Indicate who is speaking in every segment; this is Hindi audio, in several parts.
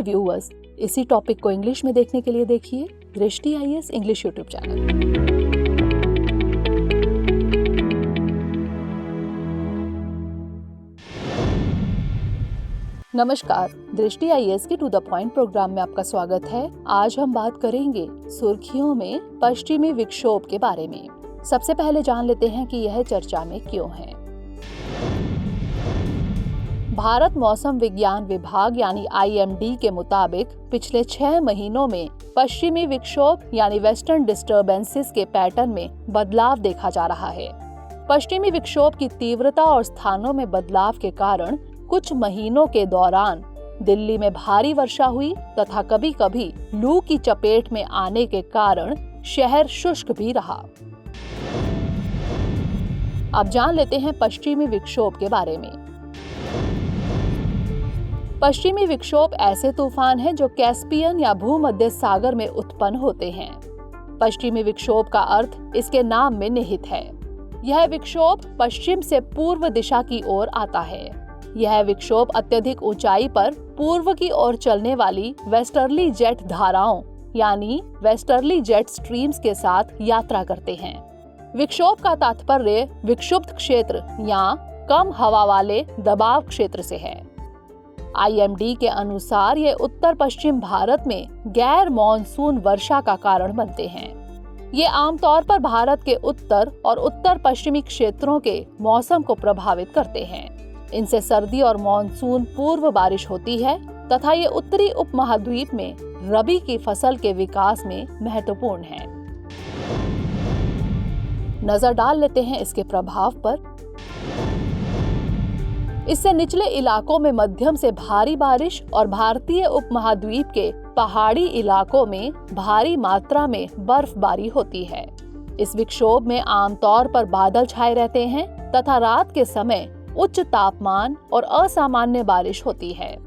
Speaker 1: प्रिय व्यूअर्स, इसी टॉपिक को इंग्लिश में देखने के लिए देखिए दृष्टि IAS इंग्लिश यूट्यूब चैनल। नमस्कार, दृष्टि IAS के टू द पॉइंट प्रोग्राम में आपका स्वागत है। आज हम बात करेंगे सुर्खियों में पश्चिमी विक्षोभ के बारे में। सबसे पहले जान लेते हैं कि यह चर्चा में क्यों है। भारत मौसम विज्ञान विभाग यानी IMD के मुताबिक पिछले 6 महीनों में पश्चिमी विक्षोभ यानी वेस्टर्न डिस्टर्बेंसेस के पैटर्न में बदलाव देखा जा रहा है। पश्चिमी विक्षोभ की तीव्रता और स्थानों में बदलाव के कारण कुछ महीनों के दौरान दिल्ली में भारी वर्षा हुई तथा कभी-कभी लू की चपेट में आने के कारण शहर शुष्क भी रहा। अब जान लेते हैं पश्चिमी विक्षोभ के बारे में। पश्चिमी विक्षोभ ऐसे तूफान हैं जो कैस्पियन या भूमध्य सागर में उत्पन्न होते हैं। पश्चिमी विक्षोभ का अर्थ इसके नाम में निहित है। यह विक्षोभ पश्चिम से पूर्व दिशा की ओर आता है। यह विक्षोभ अत्यधिक ऊंचाई पर पूर्व की ओर चलने वाली वेस्टर्ली जेट धाराओं यानी वेस्टर्ली जेट स्ट्रीम्स के साथ यात्रा करते हैं। विक्षोभ का तात्पर्य विक्षुब्ध क्षेत्र या कम हवा वाले दबाव क्षेत्र से है। IMD के अनुसार ये उत्तर पश्चिम भारत में गैर मॉनसून वर्षा का कारण बनते हैं। ये आमतौर पर भारत के उत्तर और उत्तर पश्चिमी क्षेत्रों के मौसम को प्रभावित करते हैं। इनसे सर्दी और मॉनसून पूर्व बारिश होती है तथा ये उत्तरी उपमहाद्वीप में रबी की फसल के विकास में महत्वपूर्ण है। नजर डाल लेते हैं इसके प्रभाव पर। इससे निचले इलाकों में मध्यम से भारी बारिश और भारतीय उपमहाद्वीप के पहाड़ी इलाकों में भारी मात्रा में बर्फबारी होती है। इस विक्षोभ में आमतौर पर बादल छाए रहते हैं तथा रात के समय उच्च तापमान और असामान्य बारिश होती है।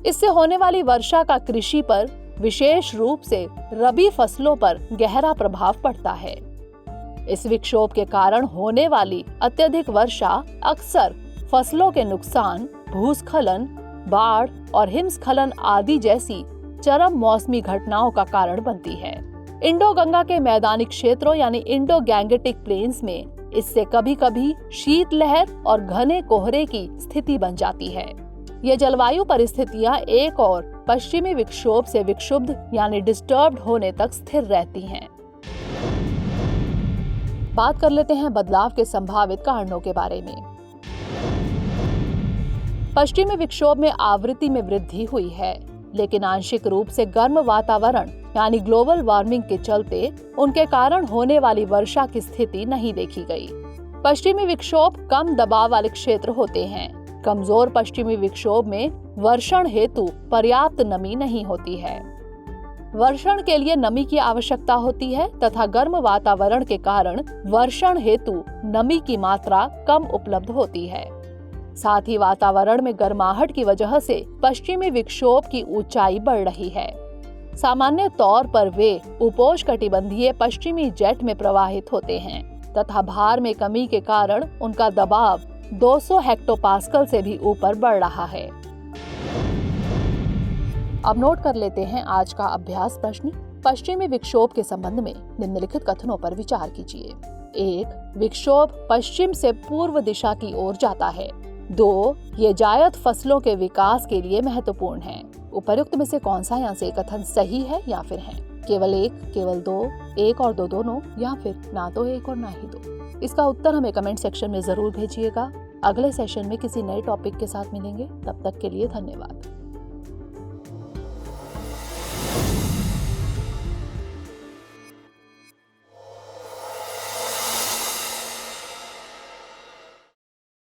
Speaker 1: इससे होने वाली वर्षा का कृषि पर, विशेष रूप से रबी फसलों पर गहरा प्रभाव पड़ता है। इस विक्षोभ के कारण होने वाली अत्यधिक वर्षा अक्सर फसलों के नुकसान, भूस्खलन, बाढ़ और हिमस्खलन आदि जैसी चरम मौसमी घटनाओं का कारण बनती है। इंडो गंगा के मैदानी क्षेत्रों यानी इंडो गैंगेटिक प्लेन्स में इससे कभी-कभी शीतलहर और घने कोहरे की स्थिति बन जाती है। ये जलवायु परिस्थितियां एक और पश्चिमी विक्षोभ से विक्षुब्ध यानी डिस्टर्ब्ड होने तक स्थिर रहती हैं। बात कर लेते हैं बदलाव के संभावित कारणों के बारे में। पश्चिमी विक्षोभ में आवृत्ति में वृद्धि हुई है, लेकिन आंशिक रूप से गर्म वातावरण यानी ग्लोबल वार्मिंग के चलते उनके कारण होने वाली वर्षा की स्थिति नहीं देखी गई। पश्चिमी विक्षोभ कम दबाव वाले क्षेत्र होते हैं। कमजोर पश्चिमी विक्षोभ में वर्षण हेतु पर्याप्त नमी नहीं होती है। वर्षण के लिए नमी की आवश्यकता होती है तथा गर्म वातावरण के कारण वर्षण हेतु नमी की मात्रा कम उपलब्ध होती है। साथ ही वातावरण में गर्माहट की वजह से पश्चिमी विक्षोभ की ऊंचाई बढ़ रही है। सामान्य तौर पर वे उपोष्णकटिबंधीय पश्चिमी जेट में प्रवाहित होते हैं तथा भार में कमी के कारण उनका दबाव 200 हेक्टोपास्कल से भी ऊपर बढ़ रहा है। अब नोट कर लेते हैं आज का अभ्यास प्रश्न। पश्चिमी विक्षोभ के संबंध में निम्नलिखित कथनों पर विचार कीजिए। 1. विक्षोभ पश्चिम से पूर्व दिशा की ओर जाता है। 2. ये जायद फसलों के विकास के लिए महत्वपूर्ण है। उपर्युक्त में से कौन सा यहाँ से कथन सही है या फिर है? केवल 1, केवल 2, 1 और 2 दोनों, या फिर ना तो 1 और ना ही 2? इसका उत्तर हमें कमेंट सेक्शन में जरूर भेजिएगा। अगले सेशन में किसी नए टॉपिक के साथ मिलेंगे। तब तक के लिए धन्यवाद।